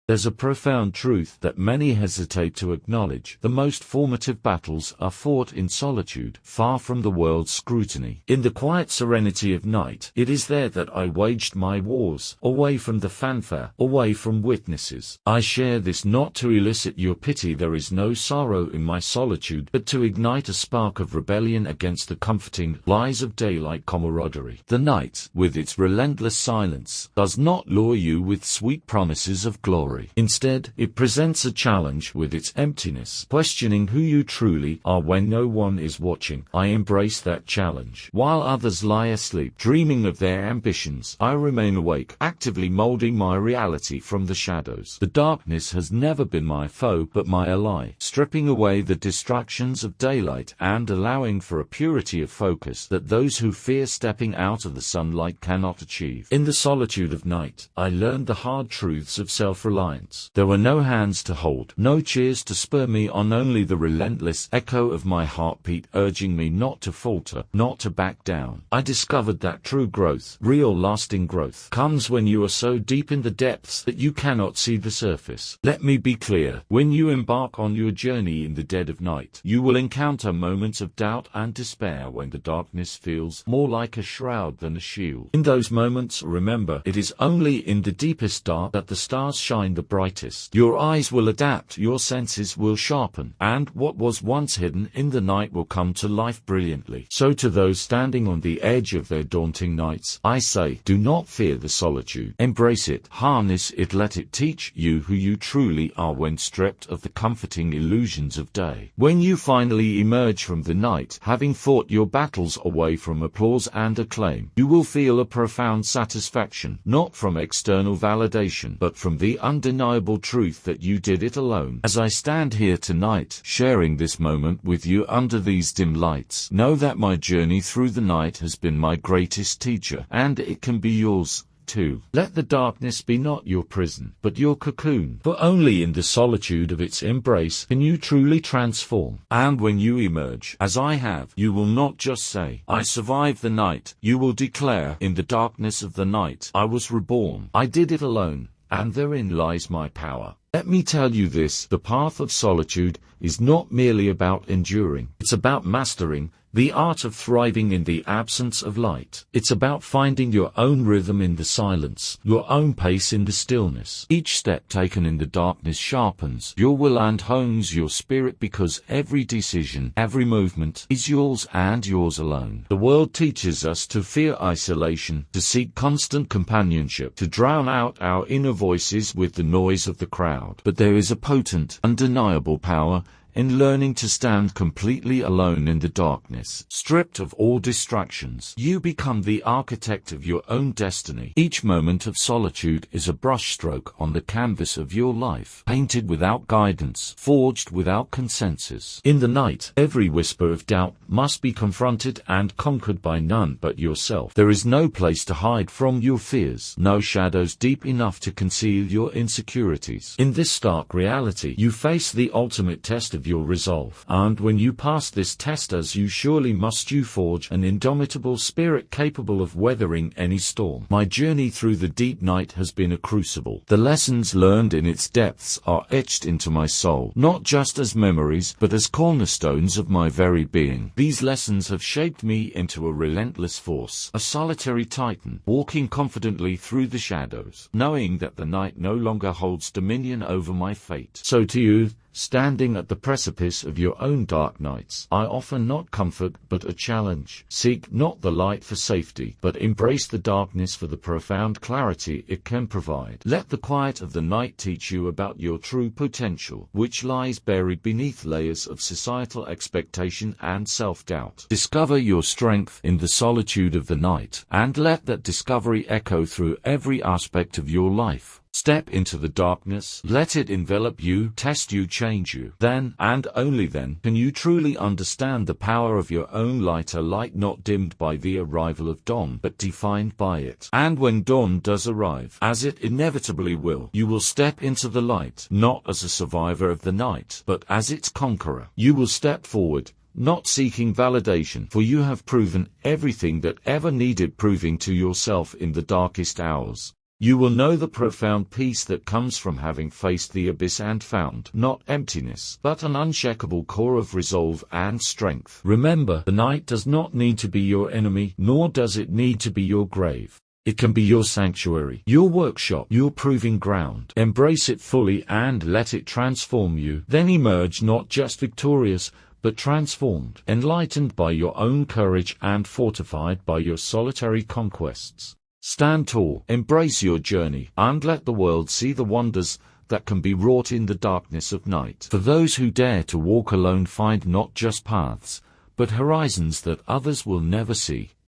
There's a profound truth that many hesitate to acknowledge. The most formative battles are fought in solitude, far from the world's scrutiny. In the quiet serenity of night, it is there that I waged my wars, away from the fanfare, away from witnesses. I share this not to elicit your pity. There is no sorrow in my solitude, but to ignite a spark of rebellion against the comforting lies of daylight camaraderie. The night, with its relentless silence, does not lure you with sweet promises of glory. Instead, it presents a challenge with its emptiness, questioning who you truly are when no one is watching. I embrace that challenge. While others lie asleep, dreaming of their ambitions, I remain awake, actively molding my reality from the shadows. The darkness has never been my foe, but my ally, stripping away the distractions of daylight and allowing for a purity of focus that those who fear stepping out of the sunlight cannot achieve. In the solitude of night, I learned the hard truths of self-reliance. There were no hands to hold, no cheers to spur me on, only the relentless echo of my heartbeat urging me not to falter, not to back down. I discovered that true growth, real lasting growth, comes when you are so deep in the depths that you cannot see the surface. Let me be clear, when you embark on your journey in the dead of night, you will encounter moments of doubt and despair when the darkness feels more like a shroud than a shield. In those moments, remember, it is only in the deepest dark that the stars shine the brightest. Your eyes will adapt, your senses will sharpen, and what was once hidden in the night will come to life brilliantly. So to those standing on the edge of their daunting nights, I say, do not fear the solitude. Embrace it, harness it, let it teach you who you truly are when stripped of the comforting illusions of day. When you finally emerge from the night, having fought your battles away from applause and acclaim, you will feel a profound satisfaction, not from external validation, but from the undeniable truth that you did it alone. As I stand here tonight, sharing this moment with you under these dim lights, know that my journey through the night has been my greatest teacher, and it can be yours too. Let the darkness be not your prison, but your cocoon, for only in the solitude of its embrace can you truly transform. And when you emerge, as I have, you will not just say, I survived the night. You will declare, in the darkness of the night, I was reborn. I did it alone, and therein lies my power. Let me tell you this, the path of solitude is not merely about enduring. It's about mastering the art of thriving in the absence of light. It's about finding your own rhythm in the silence, your own pace in the stillness. Each step taken in the darkness sharpens your will and hones your spirit, because every decision, every movement is yours and yours alone. The world teaches us to fear isolation, to seek constant companionship, to drown out our inner voices with the noise of the crowd. But there is a potent, undeniable power in learning to stand completely alone in the darkness. Stripped of all distractions, you become the architect of your own destiny. Each moment of solitude is a brushstroke on the canvas of your life, painted without guidance, forged without consensus. In the night, every whisper of doubt must be confronted and conquered by none but yourself. There is no place to hide from your fears, no shadows deep enough to conceal your insecurities. In this stark reality, you face the ultimate test of your resolve. And when you pass this test, as you surely must, you forge an indomitable spirit capable of weathering any storm. My journey through the deep night has been a crucible. The lessons learned in its depths are etched into my soul, not just as memories, but as cornerstones of my very being. These lessons have shaped me into a relentless force, a solitary titan, walking confidently through the shadows, knowing that the night no longer holds dominion over my fate. So to you, standing at the precipice of your own dark nights, I offer not comfort but a challenge. Seek not the light for safety, but embrace the darkness for the profound clarity it can provide. Let the quiet of the night teach you about your true potential, which lies buried beneath layers of societal expectation and self-doubt. Discover your strength in the solitude of the night, and let that discovery echo through every aspect of your life. Step into the darkness, let it envelop you, test you, change you. Then, and only then, can you truly understand the power of your own light, a light not dimmed by the arrival of dawn, but defined by it. And when dawn does arrive, as it inevitably will, you will step into the light, not as a survivor of the night, but as its conqueror. You will step forward, not seeking validation, for you have proven everything that ever needed proving to yourself in the darkest hours. You will know the profound peace that comes from having faced the abyss and found, not emptiness, but an unshakable core of resolve and strength. Remember, the night does not need to be your enemy, nor does it need to be your grave. It can be your sanctuary, your workshop, your proving ground. Embrace it fully and let it transform you. Then emerge not just victorious, but transformed, enlightened by your own courage and fortified by your solitary conquests. Stand tall, embrace your journey, and let the world see the wonders that can be wrought in the darkness of night. For those who dare to walk alone find not just paths, but horizons that others will never see.